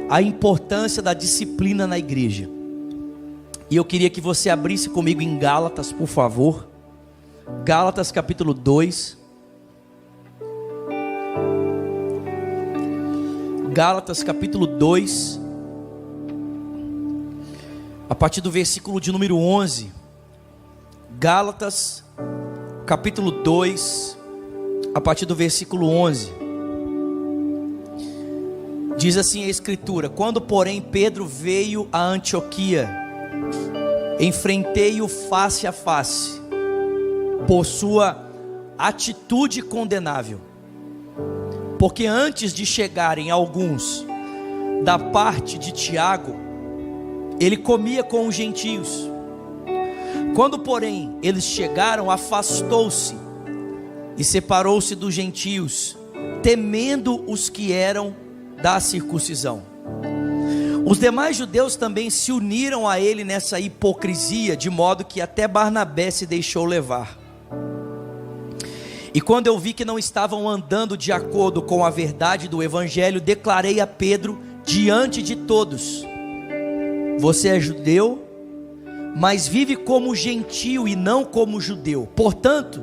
a importância da disciplina na igreja. E eu queria que você abrisse comigo em Gálatas, por favor. Gálatas capítulo 2. Gálatas capítulo 2, a partir do versículo de número 11. Gálatas capítulo 2, a partir do versículo 11. Diz assim a escritura: quando porém Pedro veio a Antioquia, enfrentei-o face a face, por sua atitude condenável. Porque antes de chegarem alguns da parte de Tiago, ele comia com os gentios. Quando porém eles chegaram, afastou-se e separou-se dos gentios, temendo os que eram da circuncisão. Os demais judeus também se uniram a ele nessa hipocrisia, de modo que até Barnabé se deixou levar. E quando eu vi que não estavam andando de acordo com a verdade do evangelho, declarei a Pedro diante de todos: você é judeu, mas vive como gentio e não como judeu. Portanto,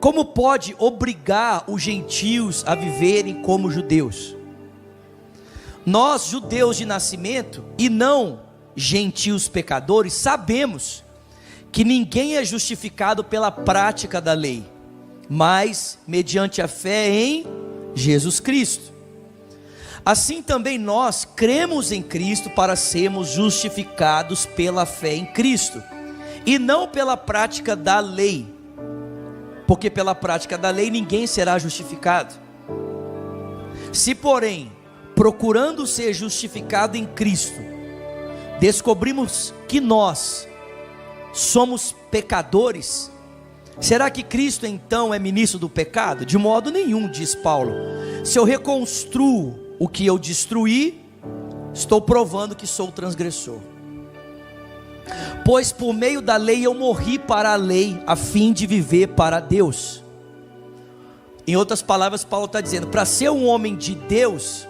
como pode obrigar os gentios a viverem como judeus? Nós, judeus de nascimento e não gentios pecadores, sabemos que ninguém é justificado pela prática da lei, mas mediante a fé em Jesus Cristo. Assim também nós cremos em Cristo para sermos justificados pela fé em Cristo, e não pela prática da lei, porque pela prática da lei ninguém será justificado. Se porém, procurando ser justificado em Cristo, descobrimos que nós somos pecadores, será que Cristo então é ministro do pecado? De modo nenhum, diz Paulo. Se eu reconstruo o que eu destruí, estou provando que sou transgressor. Pois por meio da lei eu morri para a lei, a fim de viver para Deus. Em outras palavras, Paulo está dizendo: para ser um homem de Deus,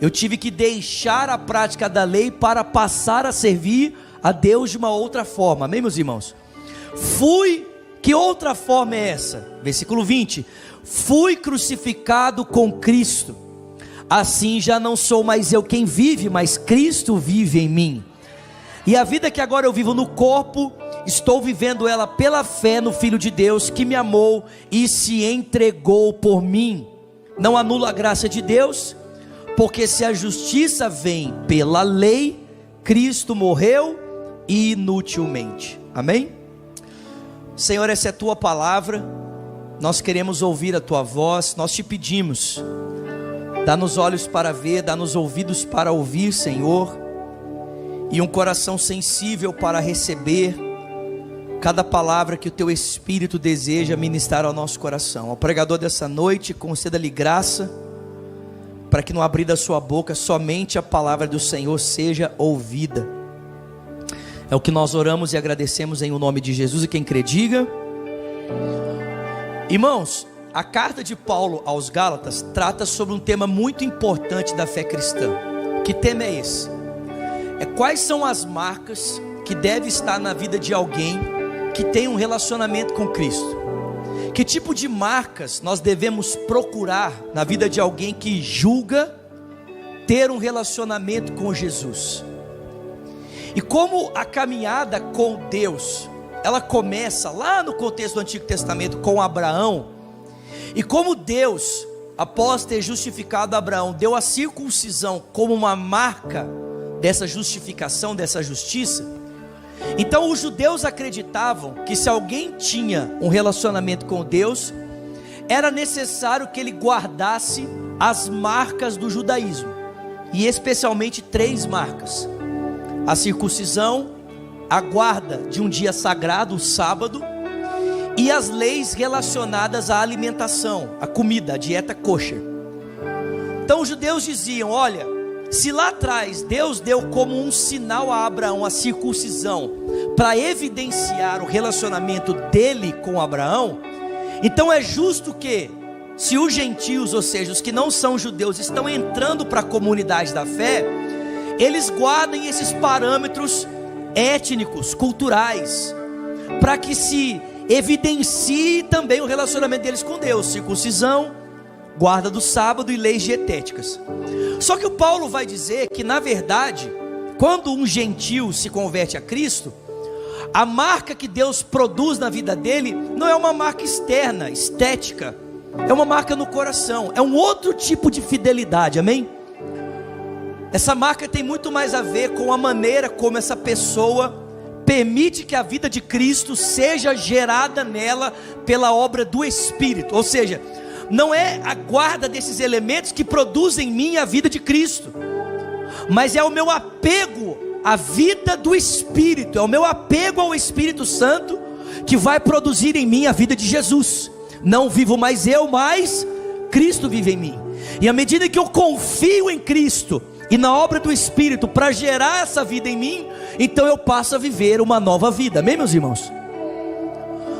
eu tive que deixar a prática da lei para passar a servir a Deus de uma outra forma. Amém, meus irmãos? Que outra forma é essa? Versículo 20: fui crucificado com Cristo, assim já não sou mais eu quem vive, mas Cristo vive em mim. E a vida que agora eu vivo no corpo, estou vivendo ela pela fé no Filho de Deus, que me amou e se entregou por mim. Não anulo a graça de Deus, porque se a justiça vem pela lei, Cristo morreu inutilmente. Amém? Senhor, essa é a tua palavra, nós queremos ouvir a tua voz, nós te pedimos, dá-nos olhos para ver, dá-nos ouvidos para ouvir, Senhor, e um coração sensível para receber cada palavra que o teu Espírito deseja ministrar ao nosso coração. Ao pregador dessa noite, conceda-lhe graça, para que no abrir da sua boca, somente a palavra do Senhor seja ouvida. É o que nós oramos e agradecemos em o nome de Jesus, e quem crê diga. Irmãos, a carta de Paulo aos Gálatas trata sobre um tema muito importante da fé cristã. Que tema é esse? Quais são as marcas que devem estar na vida de alguém que tem um relacionamento com Cristo? Que tipo de marcas nós devemos procurar na vida de alguém que julga ter um relacionamento com Jesus? E como a caminhada com Deus, ela começa lá no contexto do Antigo Testamento com Abraão, e como Deus, após ter justificado Abraão, deu a circuncisão como uma marca dessa justificação, dessa justiça. Então os judeus acreditavam que se alguém tinha um relacionamento com Deus, era necessário que ele guardasse as marcas do judaísmo, e especialmente 3 marcas: a circuncisão, a guarda de um dia sagrado, o sábado, e as leis relacionadas à alimentação, a comida, a dieta kosher. Então os judeus diziam: olha, se lá atrás Deus deu como um sinal a Abraão a circuncisão, para evidenciar o relacionamento dele com Abraão, então é justo que se os gentios, ou seja, os que não são judeus, estão entrando para a comunidade da fé, eles guardem esses parâmetros étnicos, culturais, para que se evidencie também o relacionamento deles com Deus: circuncisão, guarda do sábado e leis dietéticas. Só que o Paulo vai dizer que, na verdade, quando um gentio se converte a Cristo, a marca que Deus produz na vida dele não é uma marca externa, estética, é uma marca no coração, é um outro tipo de fidelidade, amém? Essa marca tem muito mais a ver com a maneira como essa pessoa permite que a vida de Cristo seja gerada nela pela obra do Espírito. Ou seja, não é a guarda desses elementos que produzem em mim a vida de Cristo, mas é o meu apego à vida do Espírito, é o meu apego ao Espírito Santo que vai produzir em mim a vida de Jesus. Não vivo mais eu, mas Cristo vive em mim. E à medida que eu confio em Cristo e na obra do Espírito para gerar essa vida em mim, então eu passo a viver uma nova vida, amém, meus irmãos?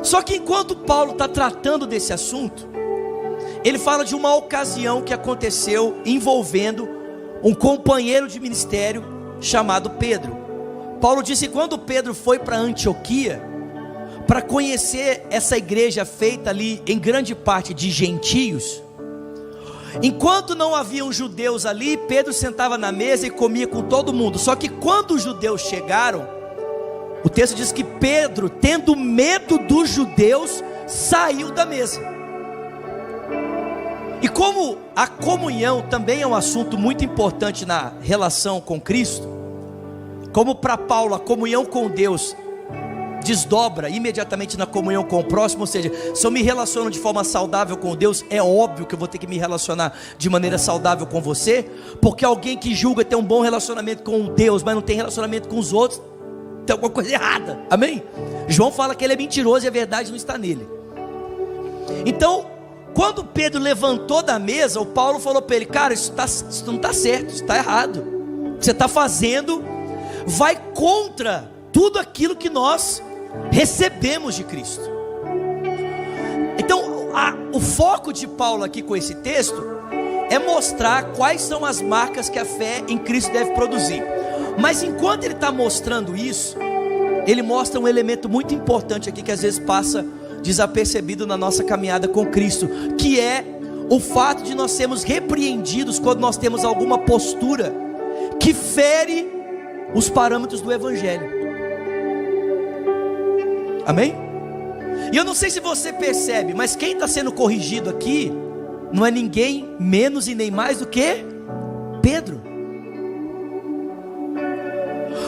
Só que enquanto Paulo está tratando desse assunto, ele fala de uma ocasião que aconteceu envolvendo um companheiro de ministério chamado Pedro. Paulo disse que quando Pedro foi para Antioquia, para conhecer essa igreja feita ali em grande parte de gentios, enquanto não haviam judeus ali, Pedro sentava na mesa e comia com todo mundo. Só que quando os judeus chegaram, o texto diz que Pedro, tendo medo dos judeus, saiu da mesa. E como a comunhão também é um assunto muito importante na relação com Cristo, como para Paulo a comunhão com Deus desdobra imediatamente na comunhão com o próximo, ou seja, se eu me relaciono de forma saudável com Deus, é óbvio que eu vou ter que me relacionar de maneira saudável com você, porque alguém que julga ter um bom relacionamento com Deus, mas não tem relacionamento com os outros, tem alguma coisa errada, amém? João fala que ele é mentiroso e a verdade não está nele. Então, quando Pedro levantou da mesa, o Paulo falou para ele: cara, isso não está certo, isso está errado, o que você está fazendo vai contra tudo aquilo que nós recebemos de Cristo. Então o foco de Paulo aqui com esse texto é mostrar quais são as marcas que a fé em Cristo deve produzir. Mas enquanto ele está mostrando isso, ele mostra um elemento muito importante aqui que às vezes passa desapercebido na nossa caminhada com Cristo, que é o fato de nós sermos repreendidos quando nós temos alguma postura que fere os parâmetros do Evangelho. Amém? E eu não sei se você percebe, mas quem está sendo corrigido aqui não é ninguém menos e nem mais do que Pedro.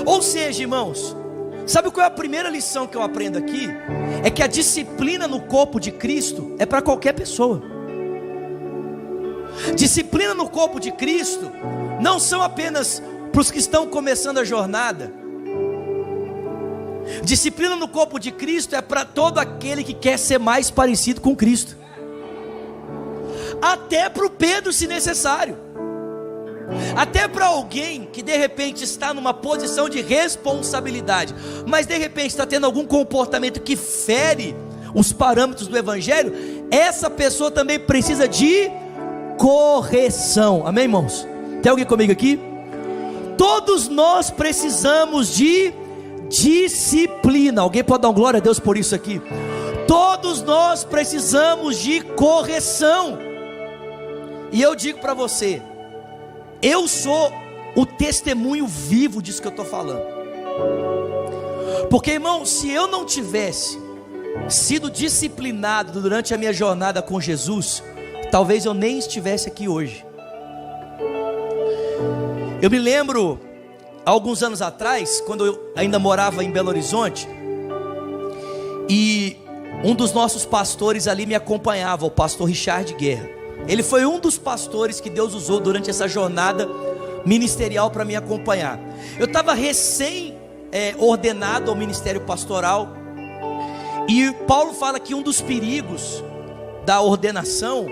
Ou seja, irmãos, sabe qual é a primeira lição que eu aprendo aqui? É que a disciplina no corpo de Cristo é para qualquer pessoa. Disciplina no corpo de Cristo não são apenas para os que estão começando a jornada. Disciplina no corpo de Cristo é para todo aquele que quer ser mais parecido com Cristo, até para o Pedro, se necessário, até para alguém que de repente está numa posição de responsabilidade, mas de repente está tendo algum comportamento que fere os parâmetros do Evangelho. Essa pessoa também precisa de correção, amém, irmãos? Tem alguém comigo aqui? Todos nós precisamos de disciplina. Alguém pode dar uma glória a Deus por isso aqui? Todos nós precisamos de correção. E eu digo para você, eu sou o testemunho vivo disso que eu estou falando. Porque, irmão, se eu não tivesse sido disciplinado durante a minha jornada com Jesus, talvez eu nem estivesse aqui hoje. Eu me lembro, alguns anos atrás, quando eu ainda morava em Belo Horizonte, e um dos nossos pastores ali me acompanhava, o pastor Richard Guerra. Ele foi um dos pastores que Deus usou durante essa jornada ministerial para me acompanhar. Eu estava recém ordenado ao ministério pastoral, e Paulo fala que um dos perigos da ordenação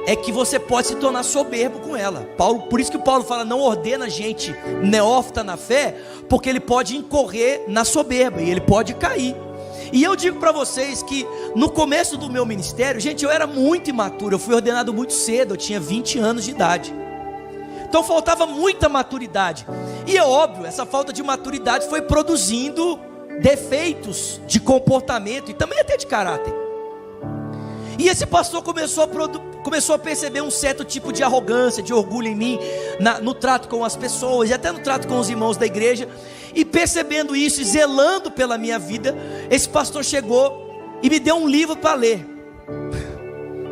é que você pode se tornar soberbo com ela. Por isso que Paulo fala: não ordena gente neófita na fé, porque ele pode incorrer na soberba e ele pode cair. E eu digo para vocês que no começo do meu ministério, gente, eu era muito imaturo. Eu fui ordenado muito cedo, eu tinha 20 anos de idade. Então faltava muita maturidade. E é óbvio, essa falta de maturidade foi produzindo defeitos de comportamento e também até de caráter. E esse pastor começou a perceber um certo tipo de arrogância, de orgulho em mim, no trato com as pessoas e até no trato com os irmãos da igreja. E percebendo isso e zelando pela minha vida, esse pastor chegou e me deu um livro para ler.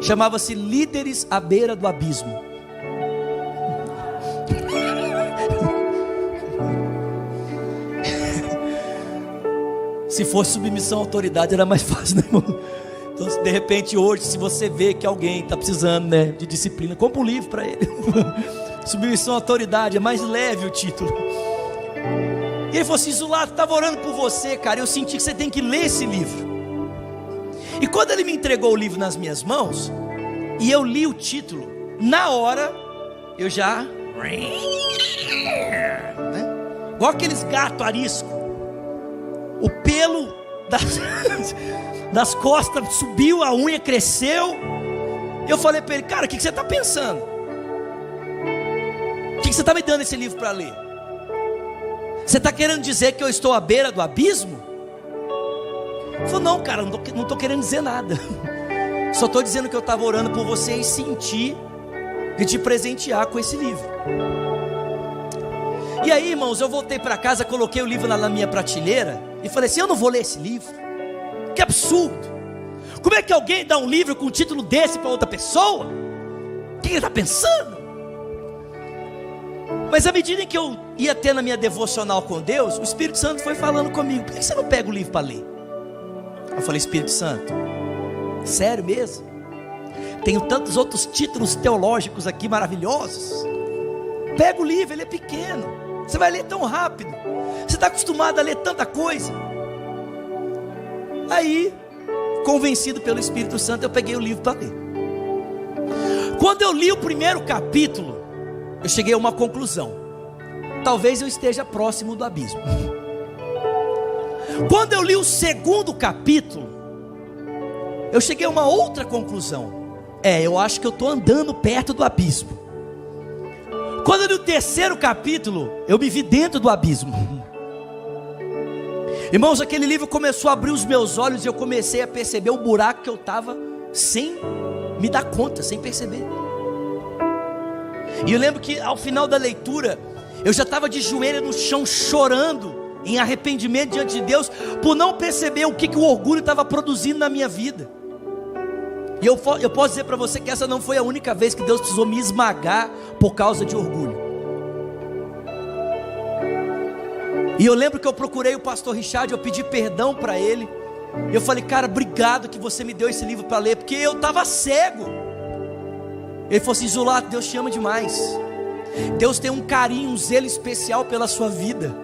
Chamava-se Líderes à Beira do Abismo. Se fosse submissão à autoridade era mais fácil, né, irmão? Então, de repente hoje, se você vê que alguém está precisando, né, de disciplina, compra um livro para ele. Submissão à autoridade, é mais leve o título. E ele falou assim: Zulato, estava orando por você, cara, eu senti que você tem que ler esse livro. E quando ele me entregou o livro nas minhas mãos, e eu li o título, na hora, eu já... né? Igual aqueles gatos arisco. O pelo das costas subiu, a unha cresceu. Eu falei para ele: cara, o que você está pensando? O que você está me dando esse livro para ler? Você está querendo dizer que eu estou à beira do abismo? Ele falou: não, cara, não estou querendo dizer nada. Só estou dizendo que eu estava orando por você e senti de te presentear com esse livro. E aí, irmãos, eu voltei para casa, coloquei o livro na minha prateleira e falei assim: eu não vou ler esse livro. Que absurdo! Como é que alguém dá um livro com um título desse para outra pessoa? O que ele está pensando? Mas à medida em que eu ia ter na minha devocional com Deus, o Espírito Santo foi falando comigo: por que você não pega o livro para ler? Eu falei: Espírito Santo, sério mesmo? Tenho tantos outros títulos teológicos aqui maravilhosos. Pega o livro, ele é pequeno. Você vai ler tão rápido. Você está acostumado a ler tanta coisa. Aí, convencido pelo Espírito Santo, eu peguei o livro para ler. Quando eu li o primeiro capítulo, eu cheguei a uma conclusão: talvez eu esteja próximo do abismo. Quando eu li o segundo capítulo, eu cheguei a uma outra conclusão: eu acho que eu estou andando perto do abismo. Quando eu li o terceiro capítulo, eu me vi dentro do abismo. Irmãos, aquele livro começou a abrir os meus olhos e eu comecei a perceber o buraco que eu estava sem me dar conta, sem perceber. E eu lembro que ao final da leitura, eu já estava de joelho no chão chorando, em arrependimento diante de Deus, por não perceber o que o orgulho estava produzindo na minha vida. E eu posso dizer para você que essa não foi a única vez que Deus precisou me esmagar por causa de orgulho. E eu lembro que eu procurei o pastor Richard, eu pedi perdão para ele. Eu falei: cara, obrigado que você me deu esse livro para ler, porque eu estava cego. Ele falou assim: Zulato, Deus te ama demais. Deus tem um carinho, um zelo especial pela sua vida.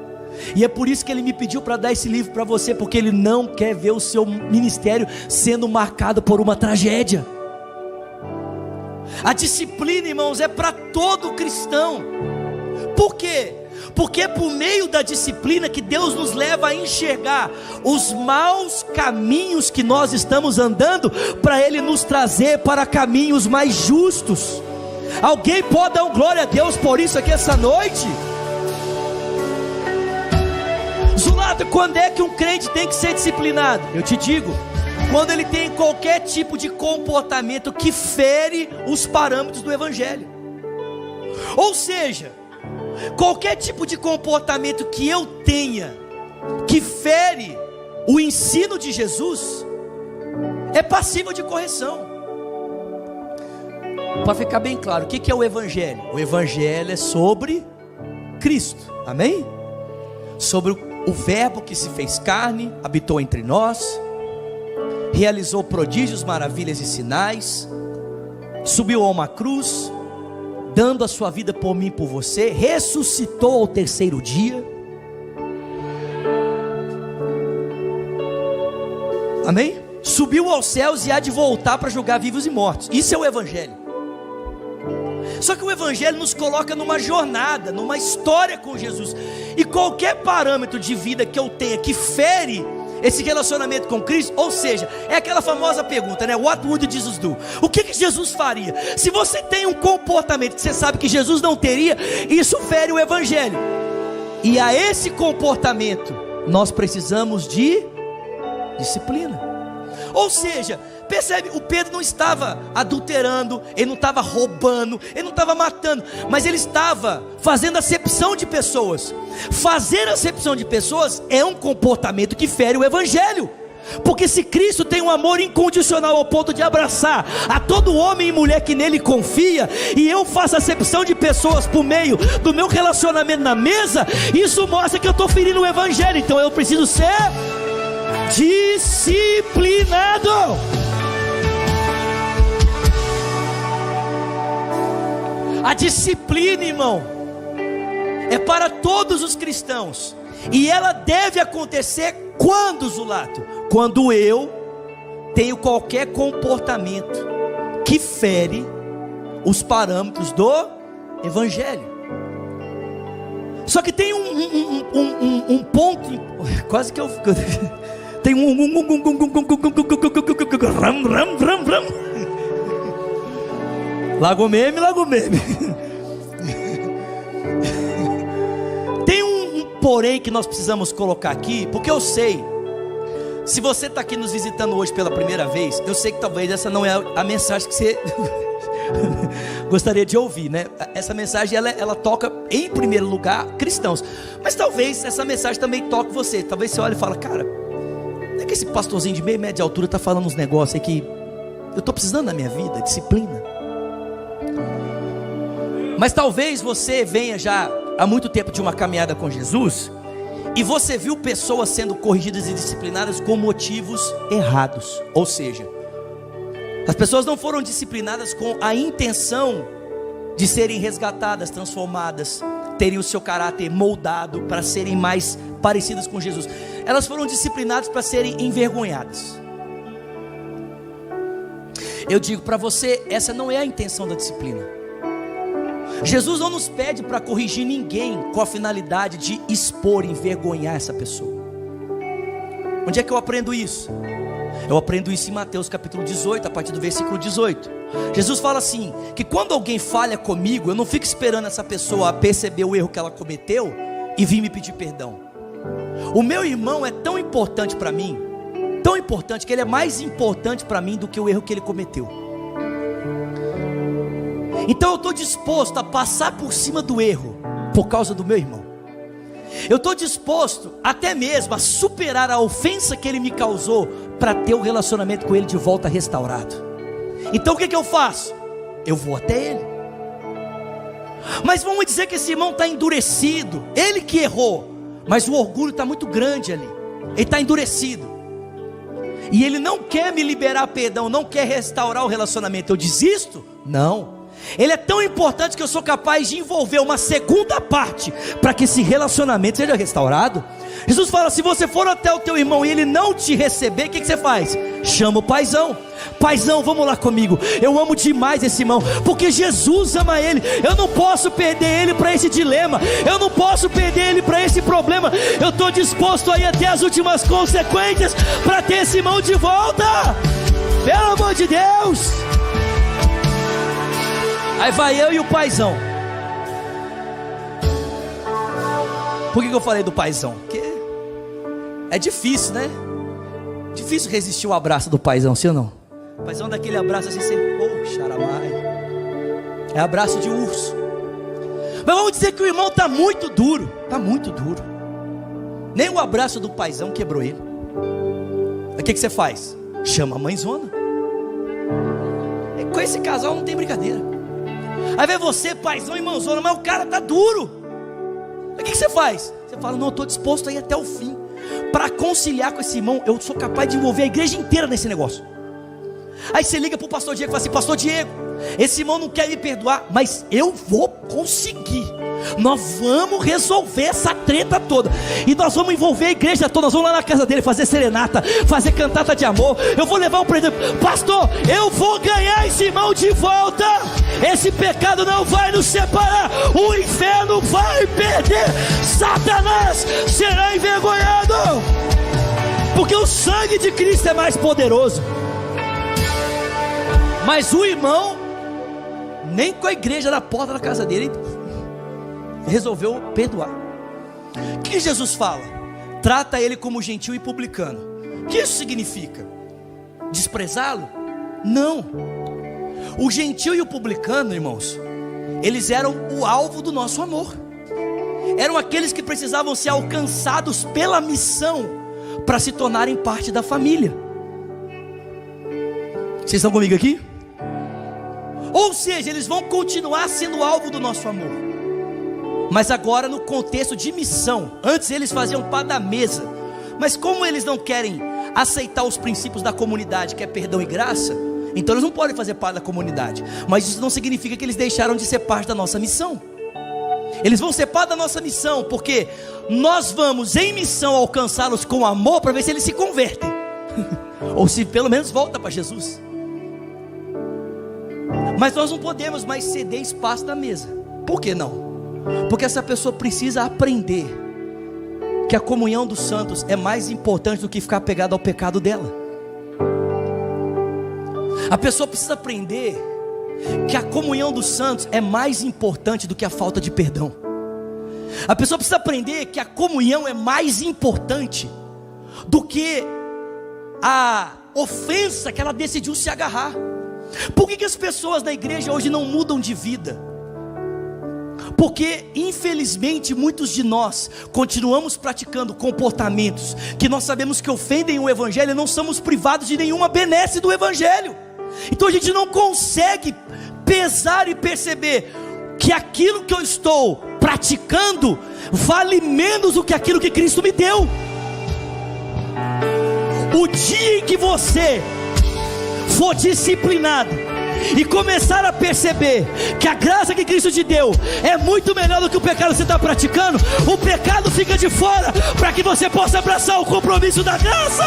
E é por isso que Ele me pediu para dar esse livro para você, porque Ele não quer ver o seu ministério sendo marcado por uma tragédia. A disciplina, irmãos, é para todo cristão. Por quê? Porque é por meio da disciplina que Deus nos leva a enxergar os maus caminhos que nós estamos andando, para Ele nos trazer para caminhos mais justos. Alguém pode dar um glória a Deus por isso aqui essa noite? Zulato, quando é que um crente tem que ser disciplinado? Eu te digo: quando ele tem qualquer tipo de comportamento que fere os parâmetros do Evangelho. Ou seja, qualquer tipo de comportamento que eu tenha que fere o ensino de Jesus é passível de correção. Para ficar bem claro, o que é o Evangelho? O Evangelho é sobre Cristo, amém? Sobre o Verbo que se fez carne, habitou entre nós, realizou prodígios, maravilhas e sinais, subiu a uma cruz, dando a sua vida por mim e por você, ressuscitou ao terceiro dia, amém? Subiu aos céus e há de voltar para julgar vivos e mortos. Isso é o Evangelho. Só que o Evangelho nos coloca numa jornada, numa história com Jesus. E qualquer parâmetro de vida que eu tenha que fere esse relacionamento com Cristo, ou seja, é aquela famosa pergunta, né? What would Jesus do? O que Jesus faria? Se você tem um comportamento que você sabe que Jesus não teria, isso fere o evangelho. E a esse comportamento nós precisamos de disciplina. Ou seja, percebe, o Pedro não estava adulterando, ele não estava roubando, ele não estava matando, mas ele estava fazendo acepção de pessoas. Fazer acepção de pessoas é um comportamento que fere o evangelho. Porque se Cristo tem um amor incondicional ao ponto de abraçar a todo homem e mulher que nele confia, e eu faço acepção de pessoas por meio do meu relacionamento na mesa, isso mostra que eu estou ferindo o evangelho. Então eu preciso ser disciplinado. A disciplina, irmão, é para todos os cristãos, e ela deve acontecer quando, Zulato? Quando eu tenho qualquer comportamento que fere os parâmetros do evangelho. Só que tem um ponto, quase que eu tem Lago meme. Tem um porém que nós precisamos colocar aqui, porque eu sei, se você está aqui nos visitando hoje pela primeira vez, eu sei que talvez essa não é a mensagem que você gostaria de ouvir, né? Essa mensagem ela toca em primeiro lugar cristãos, mas talvez essa mensagem também toque você. Talvez você olhe e fala, cara, não é que esse pastorzinho de meio metro de altura está falando uns negócios aí que eu estou precisando na minha vida, disciplina. Mas talvez você venha já há muito tempo de uma caminhada com Jesus, e você viu pessoas sendo corrigidas e disciplinadas com motivos errados. Ou seja, as pessoas não foram disciplinadas com a intenção de serem resgatadas, transformadas, terem o seu caráter moldado para serem mais parecidas com Jesus. Elas foram disciplinadas para serem envergonhadas. Eu digo para você, essa não é a intenção da disciplina. Jesus não nos pede para corrigir ninguém com a finalidade de expor, envergonhar essa pessoa. Onde é que eu aprendo isso? Eu aprendo isso em Mateus capítulo 18, a partir do versículo 18. Jesus fala assim, que quando alguém falha comigo, eu não fico esperando essa pessoa perceber o erro que ela cometeu e vir me pedir perdão. O meu irmão é tão importante para mim, tão importante, que ele é mais importante para mim do que o erro que ele cometeu. Então eu estou disposto a passar por cima do erro por causa do meu irmão. Eu estou disposto até mesmo a superar a ofensa que ele me causou para ter o relacionamento com ele de volta restaurado. Então o que eu faço? Eu vou até ele. Mas vamos dizer que esse irmão está endurecido, ele que errou, mas o orgulho está muito grande ali, ele está endurecido, e ele não quer me liberar perdão, não quer restaurar o relacionamento. Eu desisto? Não. Ele é tão importante que eu sou capaz de envolver uma segunda parte para que esse relacionamento seja restaurado. Jesus fala, se você for até o teu irmão e ele não te receber, o que você faz? Chama o paizão. Paizão, vamos lá comigo, eu amo demais esse irmão, porque Jesus ama ele. Eu não posso perder ele para esse dilema, eu não posso perder ele para esse problema. Eu estou disposto a ir até as últimas consequências para ter esse irmão de volta. Pelo amor de Deus. Aí vai eu e o paizão. Por que eu falei do paizão? Porque é difícil, né? Difícil resistir ao abraço do paizão, sim ou não? O paizão dá aquele abraço assim, xaramai. É abraço de urso. Mas vamos dizer que o irmão está muito duro. Está muito duro. Nem o abraço do paizão quebrou ele. Aí o que você faz? Chama a mãezona. Com esse casal não tem brincadeira. Aí vem você, paizão e mãozona, mas o cara tá duro. Aí o que você faz? Você fala, não, eu estou disposto a ir até o fim. Para conciliar com esse irmão, eu sou capaz de envolver a igreja inteira nesse negócio. Aí você liga para o pastor Diego e fala assim, pastor Diego, esse irmão não quer me perdoar, mas eu vou conseguir. Nós vamos resolver essa treta toda, e nós vamos envolver a igreja toda. Nós vamos lá na casa dele fazer serenata, fazer cantata de amor. Eu vou levar um presente, pastor, eu vou ganhar esse irmão de volta. Esse pecado não vai nos separar, o inferno vai perder, Satanás será envergonhado. porque o sangue de Cristo é mais poderoso. Mas o irmão, nem com a igreja na porta da casa dele, resolveu perdoar. O que Jesus fala? Trata ele como gentil e publicano. O que isso significa? Desprezá-lo? Não. O gentil e o publicano, irmãos, eles eram o alvo do nosso amor. Eram aqueles que precisavam ser alcançados pela missão para se tornarem parte da família. Vocês estão comigo aqui? Ou seja, eles vão continuar sendo alvo do nosso amor, mas agora no contexto de missão. Antes eles faziam parte da mesa, mas como eles não querem aceitar os princípios da comunidade, que é perdão e graça, então eles não podem fazer parte da comunidade. Mas isso não significa que eles deixaram de ser parte da nossa missão. Eles vão ser parte da nossa missão, porque nós vamos em missão alcançá-los com amor, para ver se eles se convertem ou se pelo menos voltam para Jesus. Mas nós não podemos mais ceder espaço na mesa. Por que não? Porque essa pessoa precisa aprender que a comunhão dos santos é mais importante do que ficar pegado ao pecado dela. A pessoa precisa aprender que a comunhão dos santos é mais importante do que a falta de perdão. A pessoa precisa aprender que a comunhão é mais importante do que a ofensa que ela decidiu se agarrar. Por que as pessoas na igreja hoje não mudam de vida? Porque infelizmente muitos de nós continuamos praticando comportamentos que nós sabemos que ofendem o evangelho, e não somos privados de nenhuma benesse do evangelho. Então a gente não consegue pesar e perceber que aquilo que eu estou praticando vale menos do que aquilo que Cristo me deu. O dia em que você for disciplinado e começar a perceber que a graça que Cristo te deu é muito melhor do que o pecado que você está praticando, o pecado fica de fora, para que você possa abraçar o compromisso da graça.